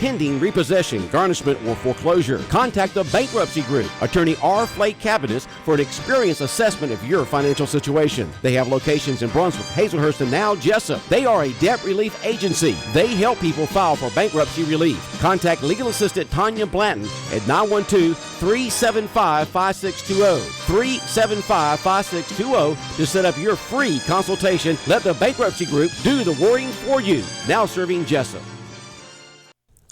pending repossession, garnishment, or foreclosure. Contact the Bankruptcy Group, attorney R. Flake Cabinets, for an experienced assessment of your financial situation. They have locations in Brunswick, Hazelhurst, and now Jesup. They are a debt relief agency. They help people file for bankruptcy relief. Contact legal assistant Tanya Blanton at 912-375-5620. 375-5620 to set up your free consultation. Let the Bankruptcy Group do the worrying for you. Now serving Jesup.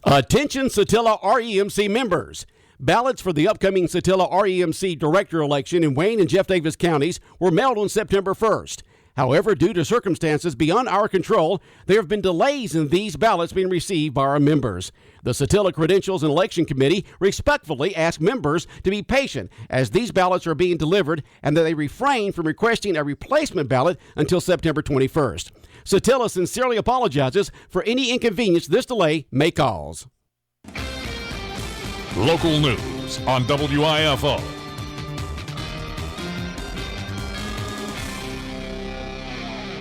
Attention Satilla REMC members. Ballots for the upcoming Satilla REMC director election in Wayne and Jeff Davis counties were mailed on September 1st. However, due to circumstances beyond our control, there have been delays in these ballots being received by our members. The Satilla Credentials and Election Committee respectfully ask members to be patient as these ballots are being delivered and that they refrain from requesting a replacement ballot until September 21st. Satilla sincerely apologizes for any inconvenience this delay may cause. Local news on WIFO.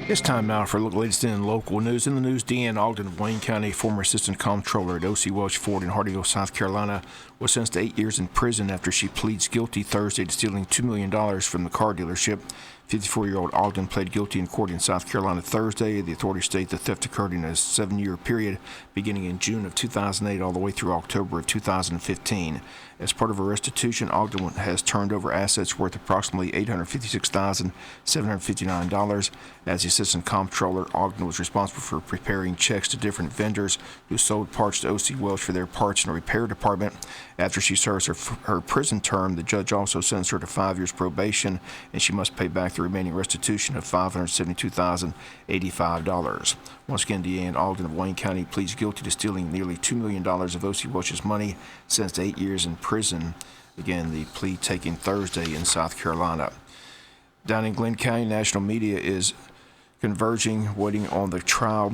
It's time now for the latest in local news. In the news, Deanne Ogden of Wayne County, former assistant comptroller at O.C. Welch Ford in Hardyville, South Carolina, was sentenced to 8 years in prison after she pleads guilty Thursday to stealing $2 million from the car dealership. 54-year-old Ogden pled guilty in court in South Carolina Thursday. The authorities state the theft occurred in a 7-year period beginning in June of 2008 all the way through October of 2015. As part of her restitution, Ogden has turned over assets worth approximately $856,759. As the assistant comptroller, Ogden was responsible for preparing checks to different vendors who sold parts to O.C. Welch for their parts in a repair department. After she serves her prison term, the judge also sentenced her to 5 years probation, and she must pay back the remaining restitution of $572,085. Once again, Deanne Ogden of Wayne County pleads guilty to stealing nearly $2 million of O.C. Welch's money, sentenced to 8 years in prison. Again, the plea taken Thursday in South Carolina. Down in Glenn County, national media is converging, waiting on the trial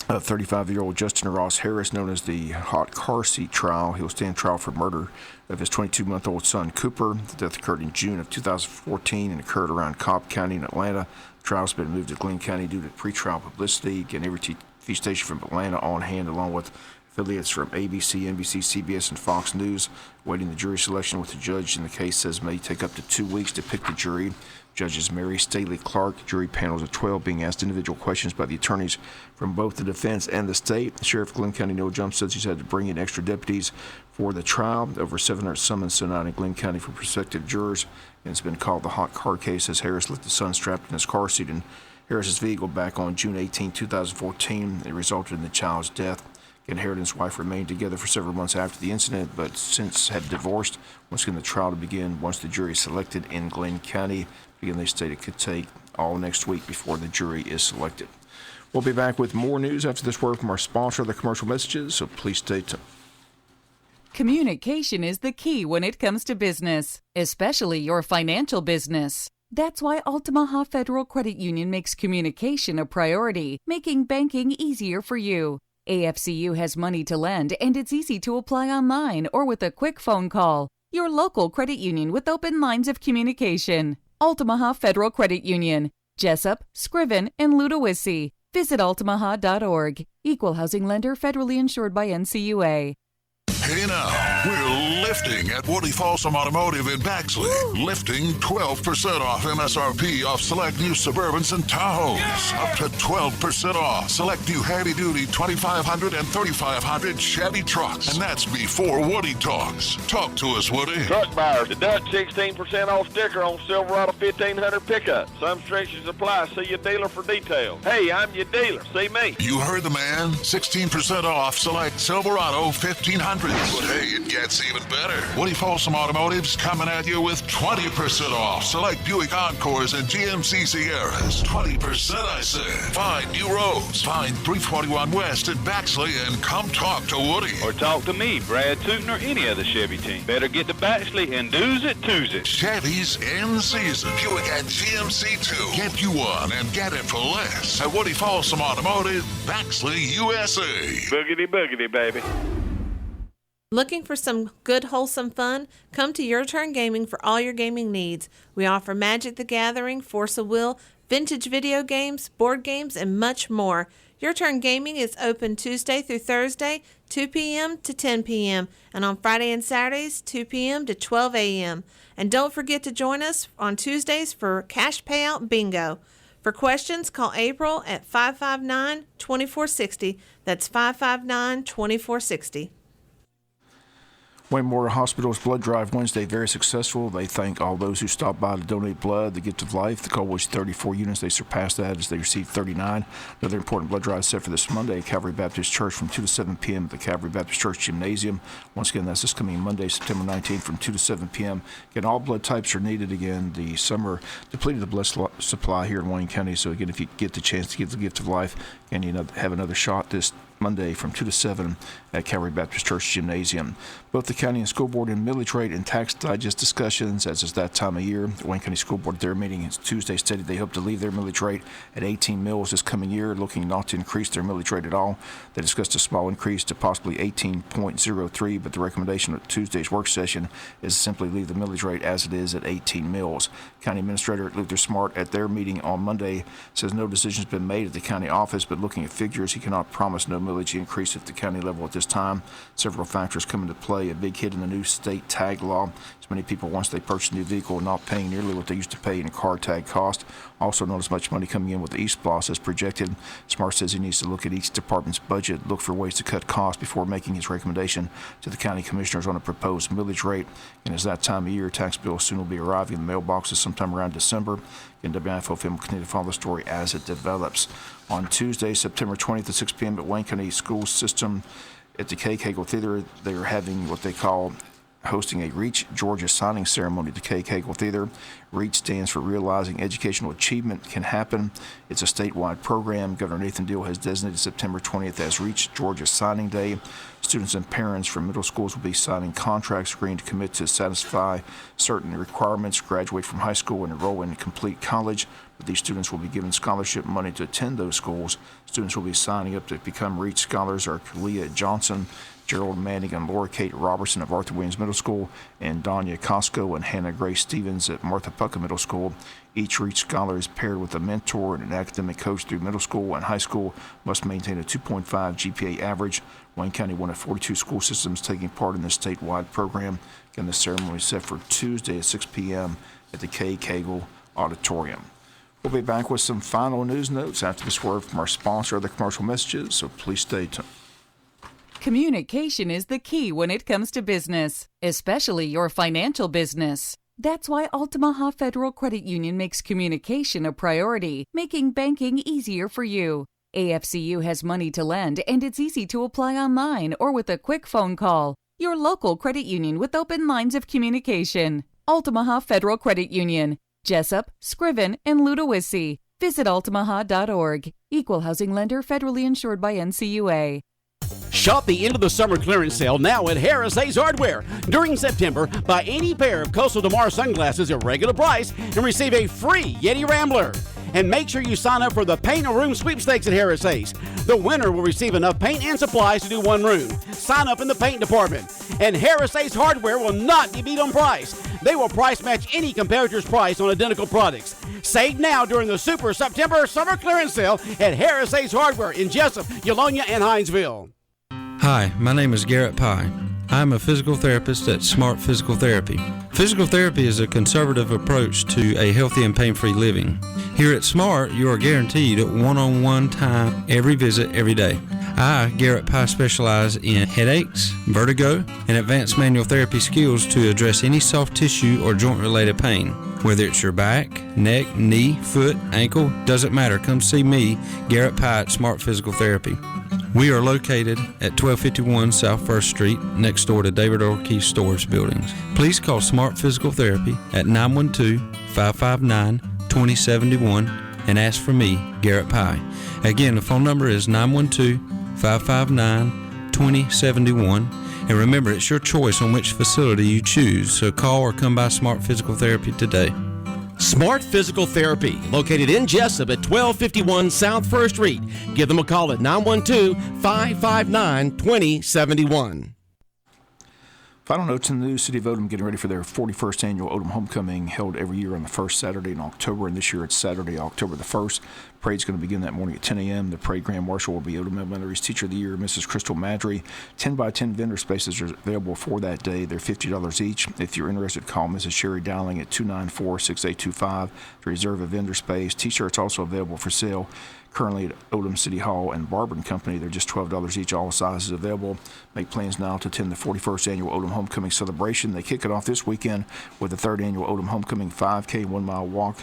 of 35-year-old Justin Ross Harris, known as the hot car seat trial. He'll stand trial for murder of his 22-month-old son, Cooper. The death occurred in June of 2014 and occurred around Cobb County in Atlanta. The trial's been moved to Glenn County due to pretrial publicity. Again, every TV station from Atlanta on hand, along with affiliates from ABC, NBC, CBS, and Fox News, waiting the jury selection, with the judge in the case says may take up to 2 weeks to pick the jury. Judges Mary Staley Clark, jury panels of 12 being asked individual questions by the attorneys from both the defense and the state. Sheriff of Glenn County Noah Jump says he's had to bring in extra deputies for the trial. Over 700 summons sent out in Glenn County for prospective jurors, and it's been called the hot car case as Harris left his son strapped in his car seat in Harris's vehicle back on June 18, 2014. It resulted in the child's death. And Harris and his wife remained together for several months after the incident, but since had divorced. Once again, the trial to begin once the jury is selected in Glenn County. Again, they state it could take all next week before the jury is selected. We'll be back with more news after this word from our sponsor, the commercial messages, so please stay tuned. Communication is the key when it comes to business, especially your financial business. That's why Altamaha Federal Credit Union makes communication a priority, making banking easier for you. AFCU has money to lend, and it's easy to apply online or with a quick phone call. Your local credit union with open lines of communication. Altamaha Federal Credit Union, Jesup, Scriven, and Ludowici. Visit altamaha.org. Equal housing lender, federally insured by NCUA. Hey now, we're lifting at Woody Folsom Automotive in Baxley. Lifting 12% off MSRP off select new Suburbans and Tahoes. Up to 12% off select new heavy-duty 2500 and 3500 Chevy trucks. And that's before Woody talks. Talk to us, Woody. Truck buyers, deduct 16% off sticker on Silverado 1500 pickup. Some restrictions apply. See your dealer for details. Hey, I'm your dealer. See me. You heard the man. 16% off select Silverado 1500. But hey, it gets even better. Woody Folsom Automotive's coming at you with 20% off select Buick Encores and GMC Sierras. 20%, I said. Find new roads. Find 341 West in Baxley and come talk to Woody. Or talk to me, Brad Tootin, or any other Chevy team. Better get to Baxley and do's it, two's it. Chevy's in season. Buick and GMC too. Get you one and get it for less at Woody Folsom Automotive, Baxley, USA. Boogity, boogity, baby. Looking for some good, wholesome fun? Come to Your Turn Gaming for all your gaming needs. We offer Magic the Gathering, Force of Will, vintage video games, board games, and much more. Your Turn Gaming is open Tuesday through Thursday, 2 p.m. to 10 p.m., and on Friday and Saturdays, 2 p.m. to 12 a.m. And don't forget to join us on Tuesdays for Cash Payout Bingo. For questions, call April at 559-2460. That's 559-2460. Wayne Memorial Hospital's blood drive Wednesday, very successful. They thank all those who stopped by to donate blood, the gift of life. The goal was 34 units. They surpassed that as they received 39. Another important blood drive set for this Monday at Calvary Baptist Church from 2 to 7 p.m. at the Calvary Baptist Church Gymnasium. Once again, that's this coming Monday, September 19th from 2 to 7 p.m. Again, all blood types are needed. Again, the summer depleted the blood supply here in Wayne County. So again, if you get the chance to give the gift of life and you have another shot this Monday from 2 to 7 at Calvary Baptist Church Gymnasium. Both the county and school board in millage rate and tax digest discussions, as is that time of year. The Wayne County School Board, their meeting Tuesday, stated they hope to leave their millage rate at 18 mills this coming year, looking not to increase their millage rate at all. They discussed a small increase to possibly 18.03, but the recommendation at Tuesday's work session is to simply leave the millage rate as it is at 18 mills. County Administrator Luther Smart at their meeting on Monday says no decision has been made at the county office, but looking at figures, he cannot promise no millage increase at the county level at this time. Several factors come into play. A big hit in the new state tag law. As many people, once they purchase a new vehicle, not paying nearly what they used to pay in car tag cost. Also, not as much money coming in with the eSplosh as projected. Smart says he needs to look at each department's budget, look for ways to cut costs before making his recommendation to the county commissioners on a proposed millage rate. And as that time of year, tax bills soon will be arriving in the mailboxes sometime around December. And WIFO will continue to follow the story as it develops. On Tuesday, September 20th at 6 p.m. at Wayne County School System at the K. Cagle Theater, they are having what they call hosting a REACH Georgia signing ceremony at the K. Cagle Theater. REACH stands for Realizing Educational Achievement Can Happen. It's a statewide program. Governor Nathan Deal has designated September 20th as REACH Georgia Signing Day. Students and parents from middle schools will be signing contracts agreeing to commit to satisfy certain requirements, graduate from high school, and enroll in complete college. But these students will be given scholarship money to attend those schools. Students will be signing up to become REACH scholars are Kalia Johnson, Gerald Manning, and Laura Kate Robertson of Arthur Williams Middle School, and Danya Costco and Hannah Grace Stevens at Martha Pucka Middle School. Each REACH scholar is paired with a mentor and an academic coach through middle school and high school, must maintain a 2.5 GPA average. Wayne County, one of 42 school systems taking part in this statewide program. Again, the ceremony is set for Tuesday at 6 p.m. at the K. Cagle Auditorium. We'll be back with some final news notes after this word from our sponsor, other commercial messages, so please stay tuned. Communication is the key when it comes to business, especially your financial business. That's why Altamaha Federal Credit Union makes communication a priority, making banking easier for you. AFCU has money to lend, and it's easy to apply online or with a quick phone call. Your local credit union with open lines of communication. Altamaha Federal Credit Union, Jesup, Scriven, and Ludowici. Visit altamaha.org. Equal housing lender, federally insured by NCUA. Shop the end of the summer clearance sale now at Harris Ace Hardware. During September, buy any pair of Coastal Damar sunglasses at regular price and receive a free Yeti Rambler. And make sure you sign up for the Paint a Room sweepstakes at Harris Ace. The winner will receive enough paint and supplies to do one room. Sign up in the paint department. And Harris Ace Hardware will not be beat on price. They will price match any competitor's price on identical products. Save now during the Super September Summer Clearance Sale at Harris Ace Hardware in Jesup, Yolonia, and Hinesville. Hi, my name is Garrett Pye. I'm a physical therapist at Smart Physical Therapy. Physical therapy is a conservative approach to a healthy and pain-free living. Here at Smart, you are guaranteed one-on-one time every visit, every day. I, Garrett Pye, specialize in headaches, vertigo, and advanced manual therapy skills to address any soft tissue or joint-related pain. Whether it's your back, neck, knee, foot, ankle, doesn't matter. Come see me, Garrett Pye at Smart Physical Therapy. We are located at 1251 South 1st Street, next door to David Orkey Storage Buildings. Please call Smart Physical Therapy at 912-559-2071 and ask for me, Garrett Pye. Again, the phone number is 912-559-2071. And remember, it's your choice on which facility you choose, so call or come by Smart Physical Therapy today. Smart Physical Therapy, located in Jesup at 1251 South 1st Street. Give them a call at 912-559-2071. Final notes in the news: City of Odom getting ready for their 41st annual Odom Homecoming, held every year on the first Saturday in October, and this year it's Saturday, October the 1st. Parade's going to begin that morning at 10 a.m. The parade grand marshal will be Odom Elementary's Teacher of the Year, Mrs. Crystal Madry. 10 by 10 vendor spaces are available for that day. They're $50 each. If you're interested, call Mrs. Sherry Dowling at 294-6825 to reserve a vendor space. T-shirts also available for sale currently at Odom City Hall and Barber & Company. They're just $12 each, all sizes available. Make plans now to attend the 41st annual Odom Homecoming celebration. They kick it off this weekend with the 3rd annual Odom Homecoming 5K 1-mile walk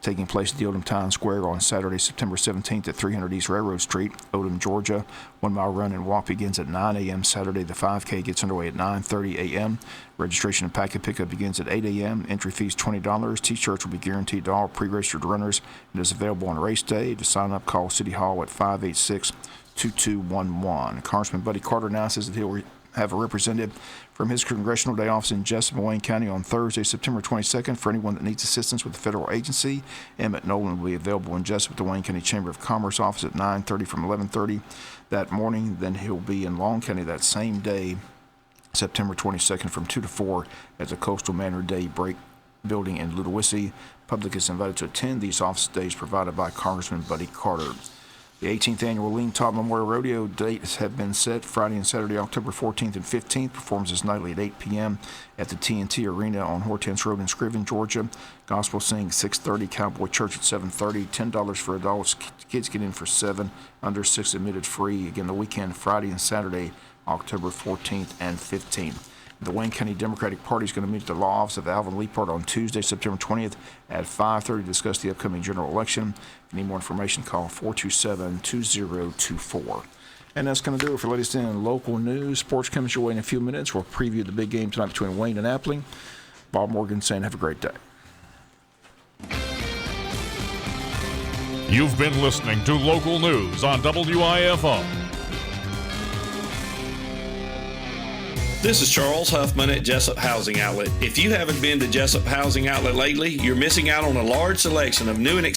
taking place at the Odom Town Square on Saturday, September 17th at 300 East Railroad Street, Odom, Georgia. 1-mile run and walk begins at 9 a.m. Saturday. The 5K gets underway at 9:30 a.m. Registration and packet pickup begins at 8 a.m. Entry fees $20. T-shirts will be guaranteed to all pre-registered runners. It is available on race day. To sign up, call City Hall at 586-2211. Congressman Buddy Carter announces that he'll have a representative from his congressional day office in Jesup, Wayne County on Thursday, September 22nd. For anyone that needs assistance with the federal agency, Emmett Nolan will be available in Jesup at the Wayne County Chamber of Commerce office at 9:30 from 11:30 that morning. Then he'll be in Long County that same day, September 22nd, from 2 to 4 at the Coastal Manor Day Break building in Ludowici. Public is invited to attend these office days provided by Congressman Buddy Carter. The 18th annual Lean Top Memorial Rodeo dates have been set. Friday and Saturday, October 14th and 15th. Performances nightly at 8 p.m. at the TNT Arena on Hortense Road in Scriven, Georgia. Gospel sing 6:30. Cowboy Church at 7:30. $10 for adults. Kids get in for $7. Under 6 admitted free. Again, the weekend, Friday and Saturday, October 14th and 15th. The Wayne County Democratic Party is going to meet at the law office of Alvin Leapart on Tuesday, September 20th at 5:30 to discuss the upcoming general election. If you need more information, call 427-2024. And that's going to do it for latest in local news. Sports comes your way in a few minutes. We'll preview the big game tonight between Wayne and Appling. Bob Morgan saying have a great day. You've been listening to local news on WIFO. This is Charles Huffman at Jesup Housing Outlet. If you haven't been to Jesup Housing Outlet lately, you're missing out on a large selection of new and